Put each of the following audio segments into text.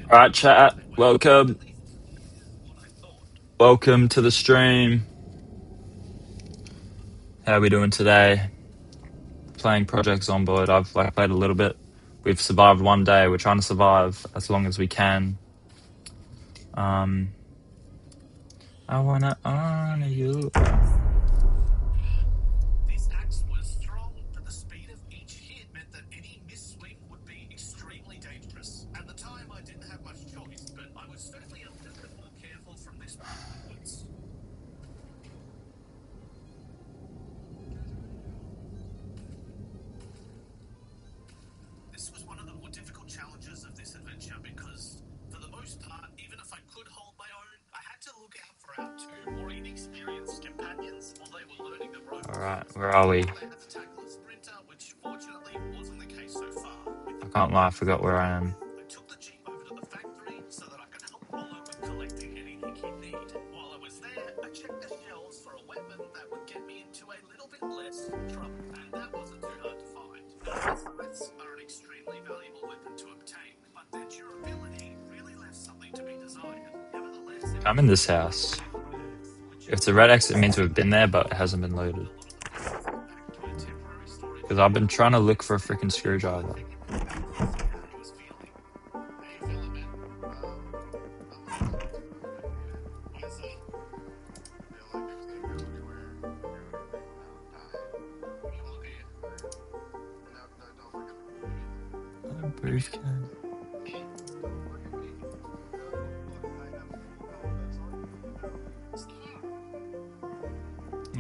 Alright, chat. Welcome. Welcome to the stream. How are we doing today? Playing Project Zomboid. I've played a little bit. We've survived one day. We're trying to survive as long as we can. I wanna honor you. This axe was strong, but the speed of each hit meant that any misswing would be extremely dangerous. At the time, I didn't have much choice, but I was certainly a little bit more careful from this point onwards. This was one of the more difficult challenges of this adventure because, for the most part, even if I could hold my own, I had to look out for our two more inexperienced companions while they were learning the ropes. Alright, where are we? They had to tackle a sprinter, which fortunately wasn't the case so far. I can't lie, I forgot where I am. I took the jeep over to the factory so that I could help Rollo with collecting anything he'd need. While I was there, I checked the shelves for a weapon that would get me into a little bit less trouble, and that wasn't too hard to find. Scythes are an extremely valuable weapon to obtain, but their durability really left something to be desired. Nevertheless, I'm in this house. If it's a red X, it means we've been there, but it hasn't been loaded. Because I've been trying to look for a freaking screwdriver. Briefcase.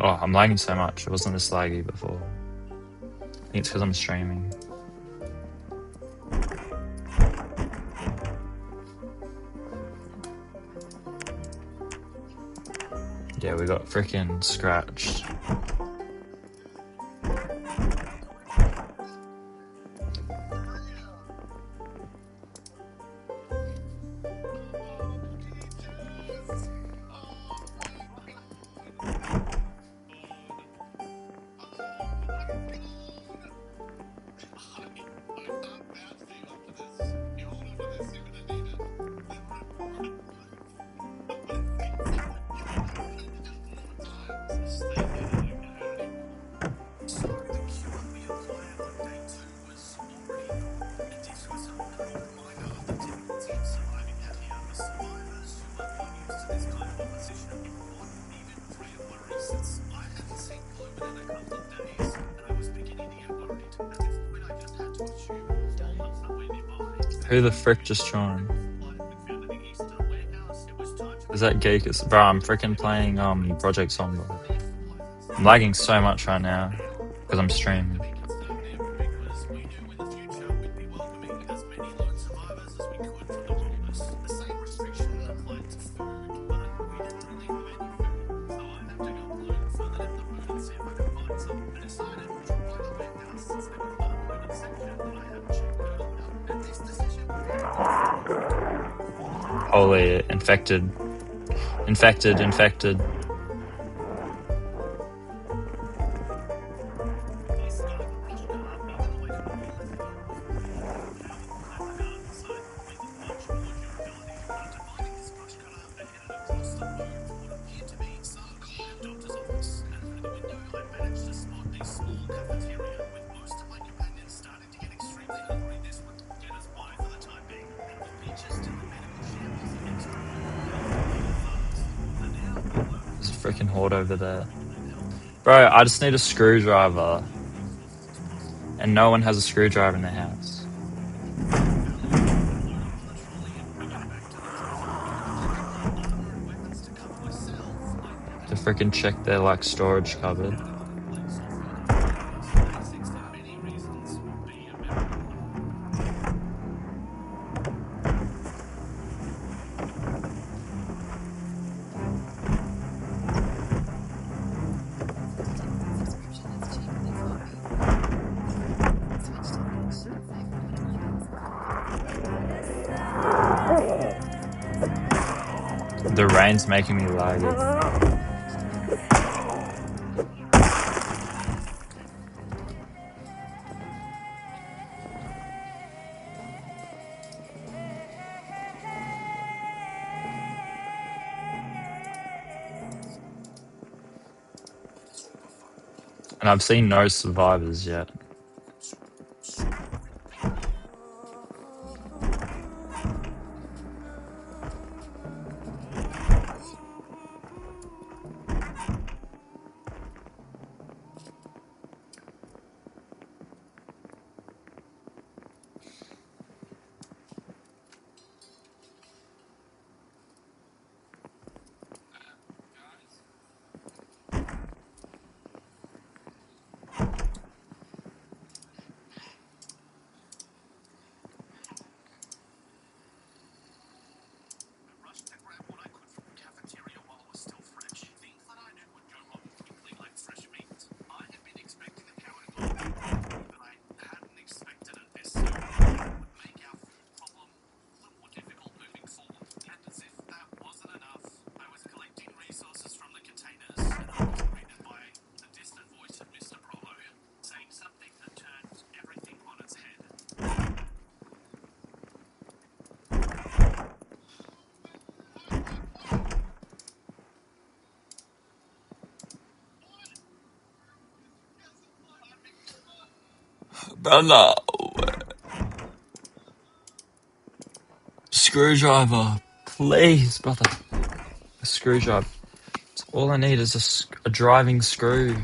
Oh, I'm lagging so much. It wasn't this laggy before. I think it's because I'm streaming. Yeah, we got freaking scratched. Who the frick just joined? Is that Geekus? Bro, I'm freaking playing Project Zomboid. I'm lagging so much right now because I'm streaming. Holy, infected. There's a freaking horde over there. Bro, I just need a screwdriver. And no one has a screwdriver in their house. To freaking check their like storage cupboard. The rain's making me laggy. And I've seen no survivors yet. Rushed to grab what I could from the cafeteria while it was still fresh. Things that I knew would go rotten quickly, like fresh meat. I had been expecting the cow to go, but I hadn't expected it this soon. It would make our food problem all the more difficult moving forward. And as if that wasn't enough, I was collecting resources from the containers, and I was greeted by the distant voice of Mr. Brolo, saying something that turned everything on its head. Brother! Screwdriver! Please, brother. A screwdriver. All I need is a driving screw.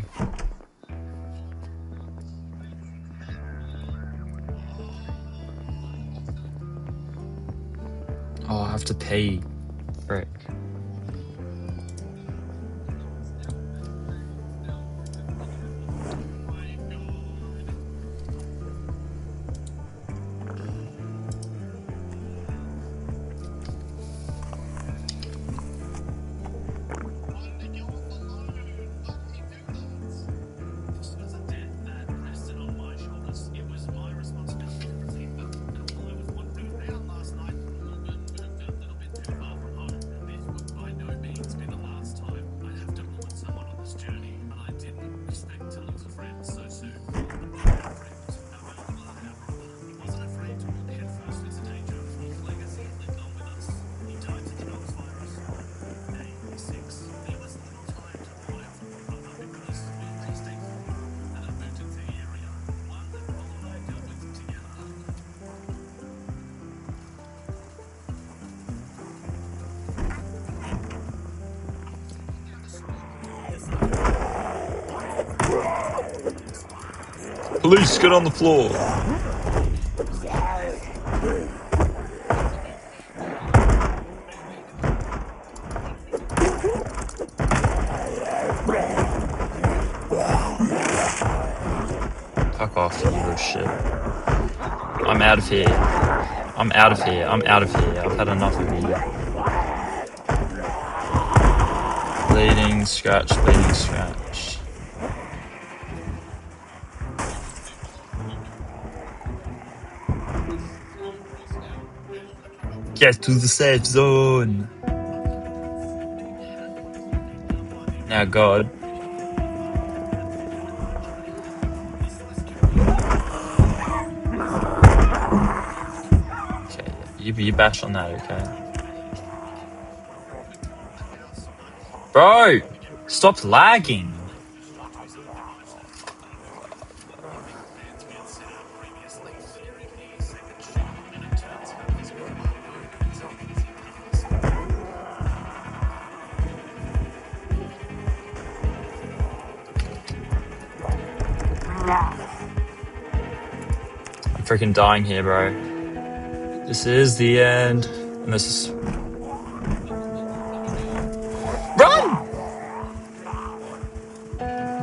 Oh, I have to pee. Frick. This was a debt that rested on my shoulders. It was my responsibility to protect them. And while I was wandering around last night, Morgan moved a little bit too far from home. This would by no means be the last time I'd have to mourn someone on this journey, but I didn't expect to lose a friend so soon. A friend, a valuable and our brother. He wasn't afraid to walk headfirst into danger. His legacy lived on with us. He died to the Knox virus on day 6. There was little time to mourn our fallen brother because we faced a an emergency area, one that Roll and I dealt with together. Police, get on the floor! Fuck off, you little shit. I'm out of here. I'm out of here. I'm out of here. I've had enough of you. Bleeding, scratch, bleeding, scratch. Get to the safe zone. Now, God. Okay, you bash on that, okay? Bro, stop lagging. I'm freaking dying here, bro. This is the end. And this is... Run!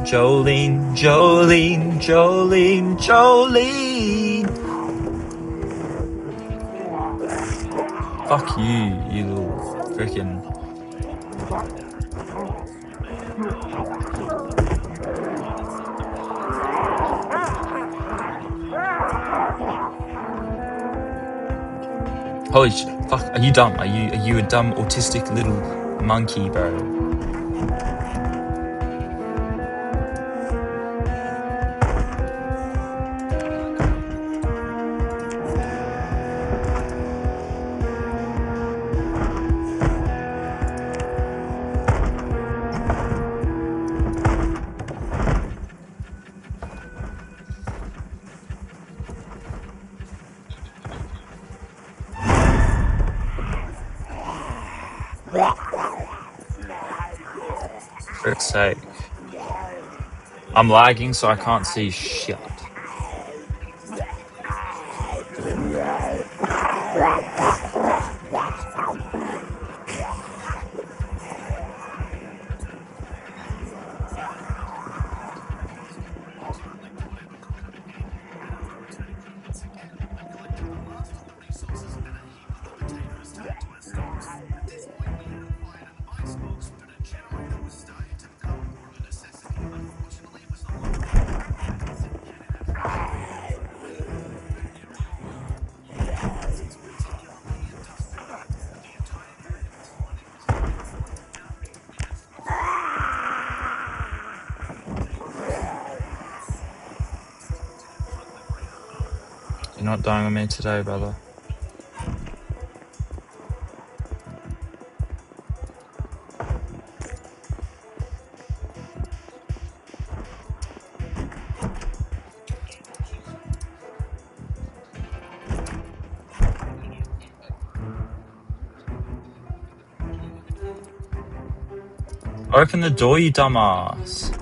Jolene, Jolene, Jolene, Jolene. Fuck you, you little freaking... Holy shit, fuck, are you dumb? Are you a dumb autistic little monkey, bro? Frick's sake. I'm lagging, so I can't see shit. You're not dying on me today, brother. Open the door, you dumbass.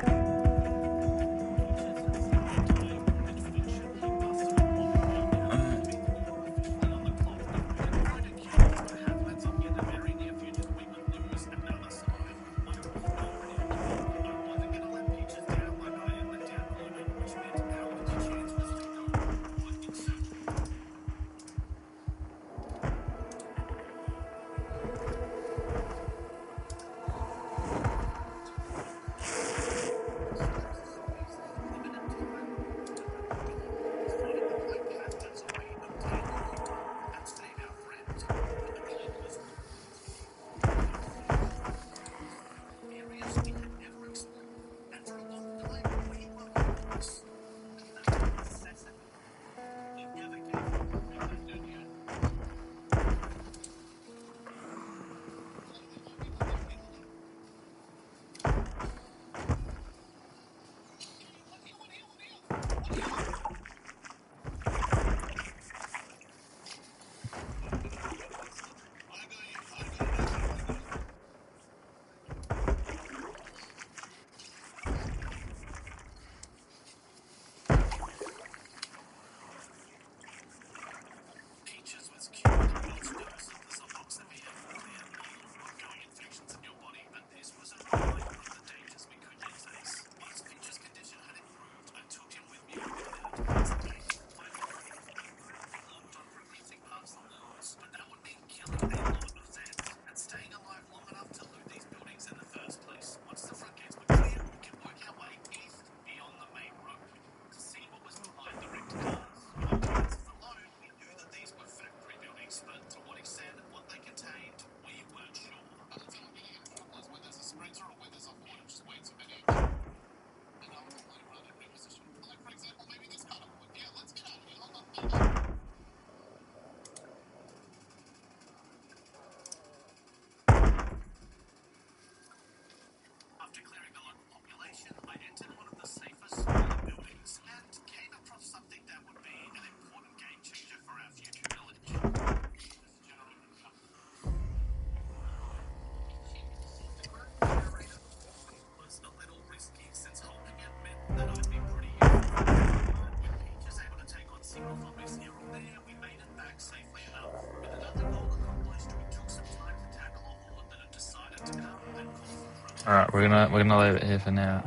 Alright, we're gonna leave it here for now.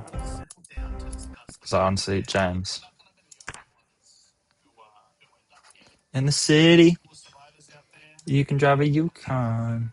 Because I unseat James. In the city, you can drive a Yukon.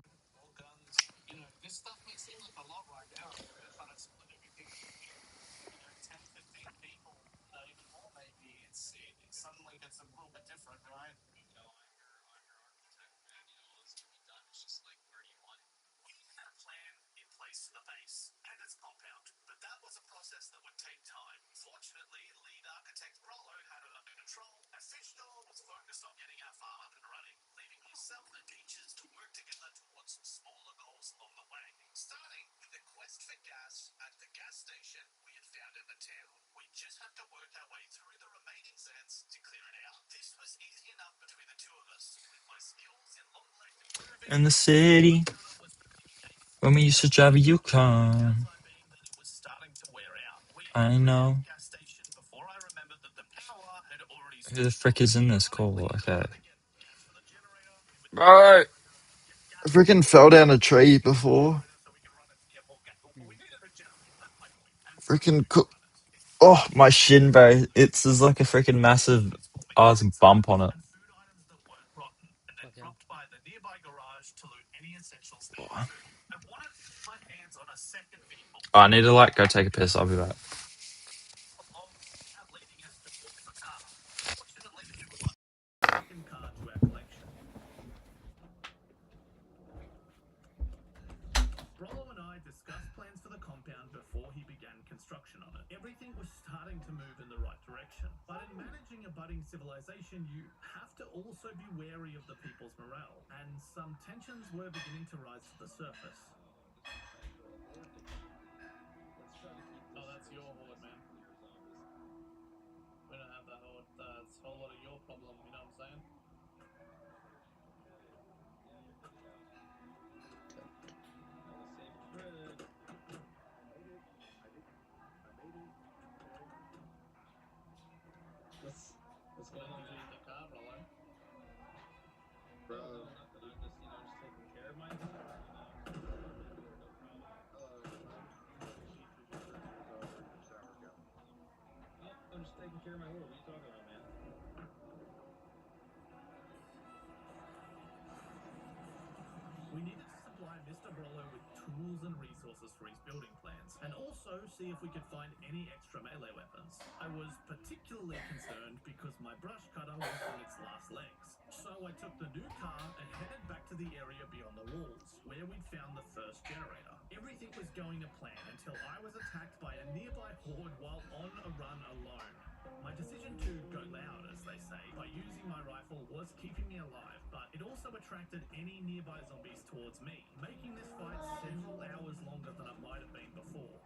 In the city. When we used to drive a Yukon. I know. Who the frick is in this call? Okay. Bro! I freaking fell down a tree before. Freaking oh, my shin, bro. There's like a freaking massive ass bump on it. Fucking. Oh, I need to like go take a piss. I'll be back. Car to our collection. Brollo and I discussed plans for the compound before he began construction on it. Everything was starting to move in the right direction. But in managing a budding civilization, you have to also be wary of the people's morale. And some tensions were beginning to rise to the surface. Oh, that's your horde, man. We don't have that horde. That's a whole lot of your problem, you know what I'm saying? What's going on in the car, Brollo? Bro, no, nothing. I'm just, taking care of my horde, I'm just taking care of my horde. What are you talking about, man? We needed to supply Mr. Brollo with tools and resources for his building plans, and also see if we could find any extra melee weapons. I was particularly concerned because my brush cutter was on its last legs. So I took the new car and headed back to the area beyond the walls, where we'd found the first generator. Everything was going to plan until I was attacked by a nearby horde while on a run alone. My decision to go loud, as they say, by using my rifle was keeping me alive, but it also attracted any nearby zombies towards me, making this fight several hours longer than it might have been before.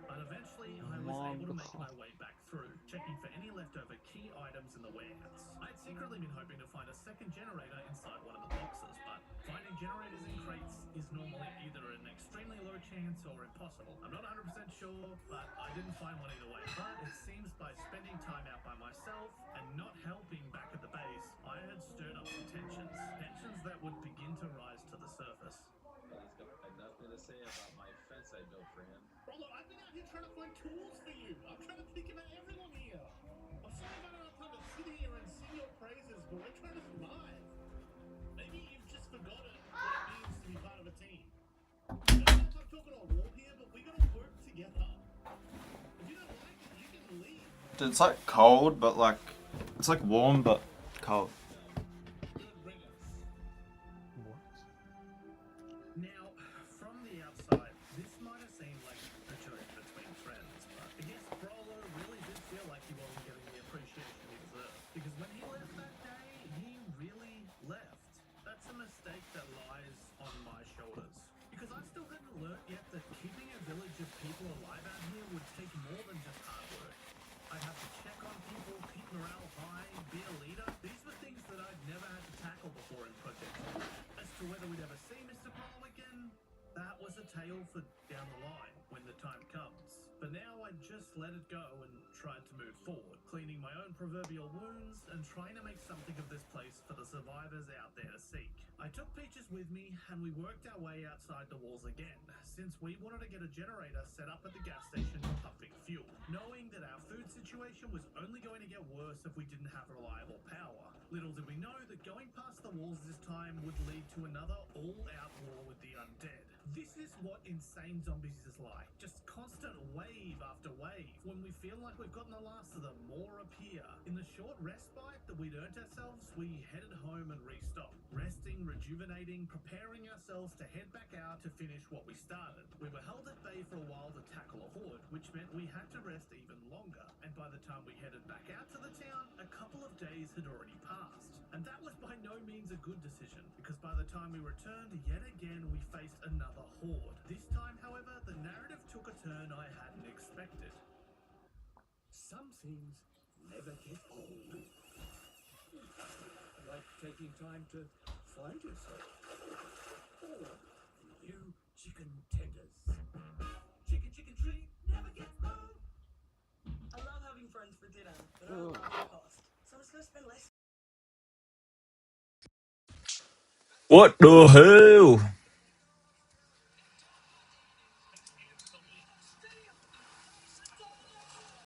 But eventually, I was able to make my way back through, checking for any leftover key items in the warehouse. I'd secretly been hoping to find a second generator inside one of the boxes, but finding generators in crates is normally either an extremely low chance or impossible. I'm not 100% sure, but I didn't find one either way. But it seems by spending time out by myself and not helping back at the base, I had stirred up some tensions. Tensions that would begin to rise to the surface. He's got nothing to say about my fence I built for him. Brolo, I've been out here trying to find tools for you. I'm trying to think about everyone here. I'm sorry if I don't have time to sit here and sing your praises, but we're trying to survive. Maybe you've just forgotten what it means to be part of a team. I don't know if I'm talking all war here, but we gotta work together. If you don't like it, you can leave. It's like cold, but like it's like warm but cold. Now, from the outside, this might have seemed like a joke between friends, but I guess Brolo really did feel like he wasn't getting the appreciation he deserved. Because when he left that day, he really left. That's a mistake that lies on my shoulders. Because I still hadn't learnt yet that keeping a village of people alive out here would take more than just hard work. I'd have to check on people, keep morale high, be a leader. These were things that I'd never had to tackle before in Project Zomboid. As to whether we'd ever see Mr. Brollo again, that was a tale for down the line when the time comes. But now I just let it go and tried to move forward, cleaning my own proverbial wounds and trying to make something of this place for the survivors out there to seek. I took Peaches with me and we worked our way outside the walls again, since we wanted to get a generator set up at the gas station pumping fuel, knowing that our food situation was only going to get worse if we didn't have reliable power. Little did we know that going past the walls this time would lead to another all-out war with the undead. This is what insane zombies is like. Just constant wave after wave. When we feel like we've gotten the last of them, more appear. In the short respite that we'd earned ourselves, we headed home and restocked. Resting, rejuvenating, preparing ourselves to head back out to finish what we started. We were held at bay for a while to tackle a horde, which meant we had to rest even longer. And by the time we headed back out to the town, a couple of days had already passed. And that was by no means a good decision, because by the time we returned, yet again we faced another horde. This time, however, the narrative took a turn I hadn't expected. Some things never get old. Like taking time to find yourself. Or you chicken tenders. Chicken, chicken tree never gets old. I love having friends for dinner, but I don't love the cost. So I'm just gonna spend less. What the hell?